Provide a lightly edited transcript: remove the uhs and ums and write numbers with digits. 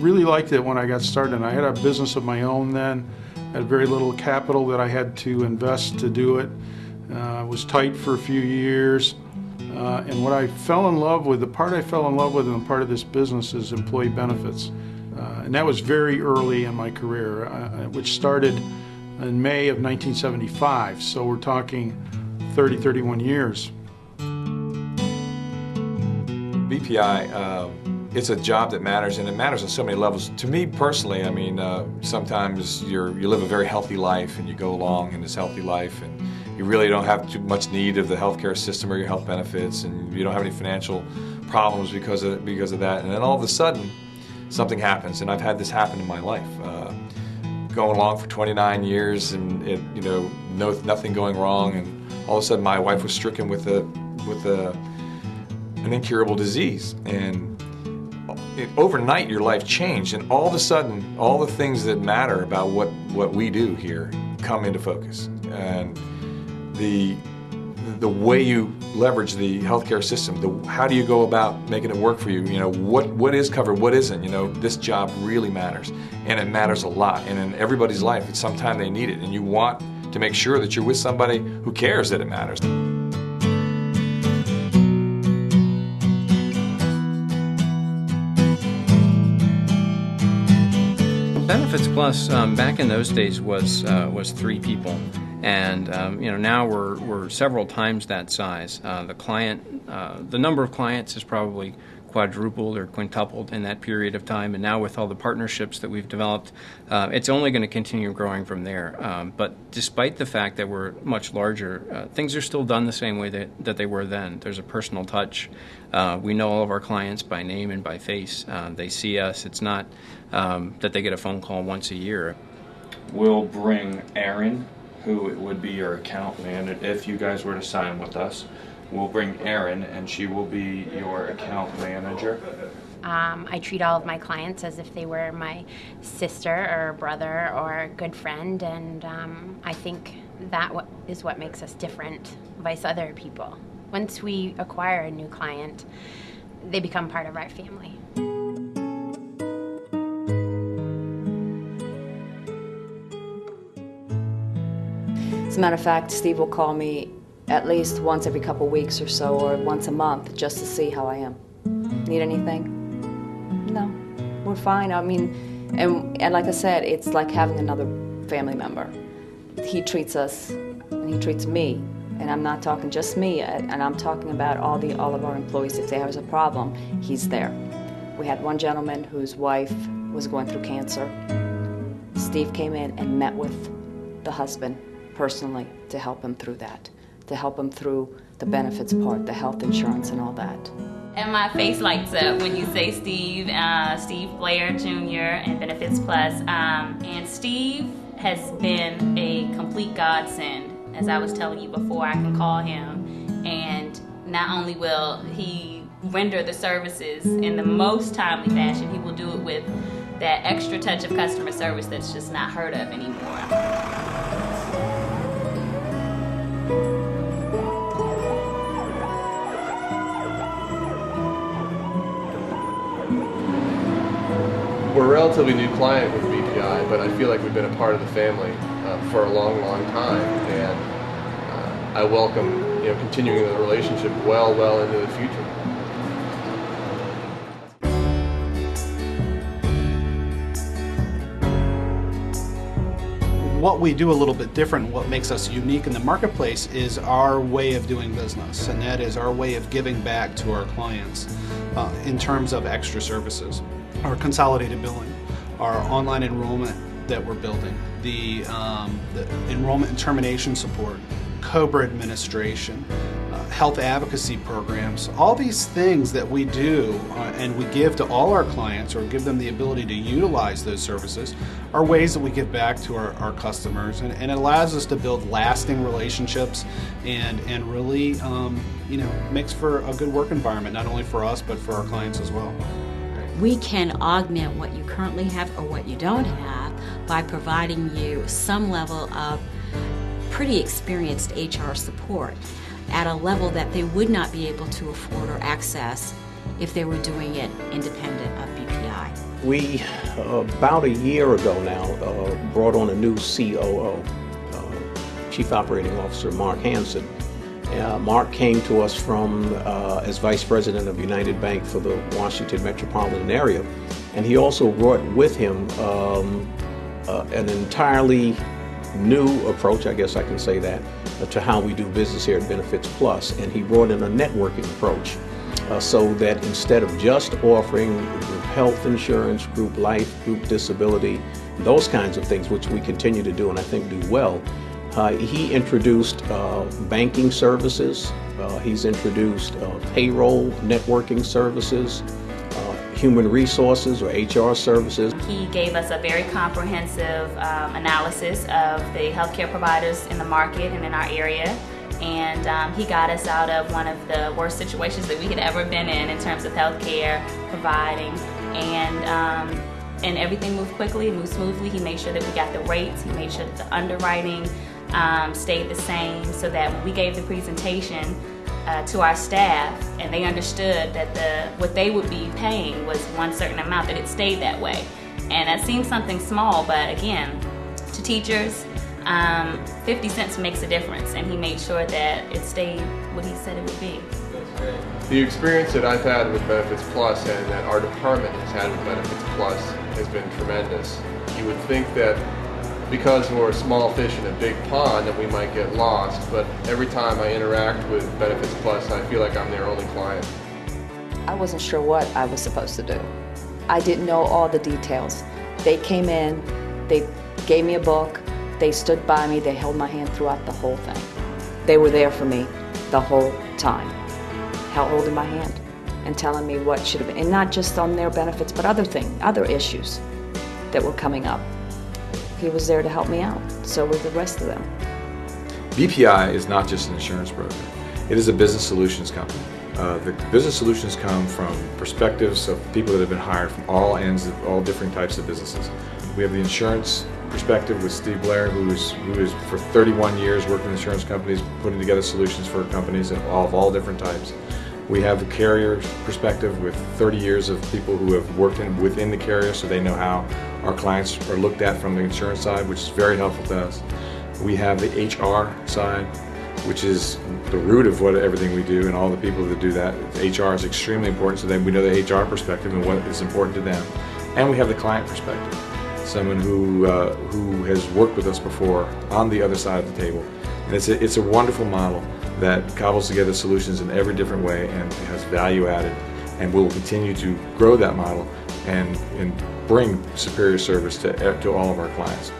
really liked it when I got started. I had a business of my own then, had very little capital that I had to invest to do it. Was tight for a few years. And what I fell in love with, the part I fell in love with in the part of this business is employee benefits. And that was very early in my career, which started in May of 1975. So we're talking 31 years. BPI, it's a job that matters, and it matters on so many levels. To me personally, I mean, sometimes you live a very healthy life and you go along in this healthy life and you really don't have too much need of the healthcare system or your health benefits, and you don't have any financial problems because of that. And then all of a sudden, something happens, and I've had this happen in my life. Going along for 29 years and nothing going wrong, and all of a sudden my wife was stricken with an incurable disease, and overnight your life changed, and all of a sudden all the things that matter about what we do here come into focus, and the way you leverage the healthcare system, how do you go about making it work for you? What is covered, what isn't? This job really matters, and it matters a lot. And in everybody's life, at some time they need it, and you want to make sure that you're with somebody who cares that it matters. Benefits Plus back in those days was 3 people. And now we're several times that size. The number of clients is probably quadrupled or quintupled in that period of time. And now with all the partnerships that we've developed, it's only going to continue growing from there. But despite the fact that we're much larger, things are still done the same way that they were then. There's a personal touch. We know all of our clients by name and by face. They see us. It's not that they get a phone call once a year. We'll bring Erin, who would be your account manager if you guys were to sign with us. We'll bring Erin, and she will be your account manager. I treat all of my clients as if they were my sister or brother or good friend, and I think that is what makes us different vice other people. Once we acquire a new client, they become part of our family. As a matter of fact, Steve will call me at least once every couple weeks or so, or once a month, just to see how I am. Need anything? No, we're fine. I mean, and like I said, it's like having another family member. He treats us, and he treats me, and I'm not talking just me, and I'm talking about all of our employees. If there was a problem, he's there. We had one gentleman whose wife was going through cancer. Steve came in and met with the husband personally to help him through that, to help him through the benefits part, the health insurance and all that. And my face lights up when you say Steve, Steve Blair Jr. and Benefits Plus. And Steve has been a complete godsend. As I was telling you before, I can call him, and not only will he render the services in the most timely fashion, he will do it with that extra touch of customer service that's just not heard of anymore. We're a relatively new client with BPI, but I feel like we've been a part of the family for a long, long time, and I welcome continuing the relationship well into the future. What we do a little bit different, what makes us unique in the marketplace, is our way of doing business, and that is our way of giving back to our clients in terms of extra services. Our consolidated billing, our online enrollment that we're building, the enrollment and termination support, COBRA administration, health advocacy programs, all these things that we do and we give to all our clients, or give them the ability to utilize those services, are ways that we give back to our customers, and it allows us to build lasting relationships and really makes for a good work environment, not only for us but for our clients as well. We can augment what you currently have or what you don't have by providing you some level of pretty experienced HR support at a level that they would not be able to afford or access if they were doing it independent of BPI. We, about a year ago now, brought on a new COO, Chief Operating Officer Mark Hansen. Mark came to us from as Vice President of United Bank for the Washington metropolitan area, and he also brought with him an entirely new approach, I guess I can say that, to how we do business here at Benefits Plus, and he brought in a networking approach. So that instead of just offering group health insurance, group life, group disability, those kinds of things, which we continue to do and I think do well, he introduced banking services, he's introduced payroll networking services, human resources or HR services. He gave us a very comprehensive analysis of the healthcare providers in the market and in our area. And he got us out of one of the worst situations that we had ever been in terms of healthcare providing, and everything moved quickly, moved smoothly. He made sure that we got the rates, he made sure that the underwriting stayed the same, so that when we gave the presentation to our staff and they understood that what they would be paying was one certain amount, that it stayed that way. And that seems something small, but again, to teachers, 50 cents makes a difference, and he made sure that it stayed what he said it would be. That's great. The experience that I've had with Benefits Plus and that our department has had with Benefits Plus has been tremendous. You would think that because we're a small fish in a big pond that we might get lost, but every time I interact with Benefits Plus, I feel like I'm their only client. I wasn't sure what I was supposed to do. I didn't know all the details. They came in, they gave me a book, they stood by me, they held my hand throughout the whole thing. They were there for me the whole time, holding my hand and telling me what should have been, and not just on their benefits, but other issues that were coming up. He was there to help me out, so were the rest of them. BPI is not just an insurance broker. It is a business solutions company. The business solutions come from perspectives of people that have been hired from all ends of all different types of businesses. We have the insurance perspective with Steve Blair, who is for 31 years working with insurance companies, putting together solutions for companies of all different types. We have the carrier perspective with 30 years of people who have worked within the carrier, so they know how our clients are looked at from the insurance side, which is very helpful to us. We have the HR side, which is the root of everything we do, and all the people that do that. HR is extremely important, so that we know the HR perspective and what is important to them. And we have the client perspective, someone who has worked with us before on the other side of the table. And it's a wonderful model that cobbles together solutions in every different way and has value added, and we'll continue to grow that model and bring superior service to all of our clients.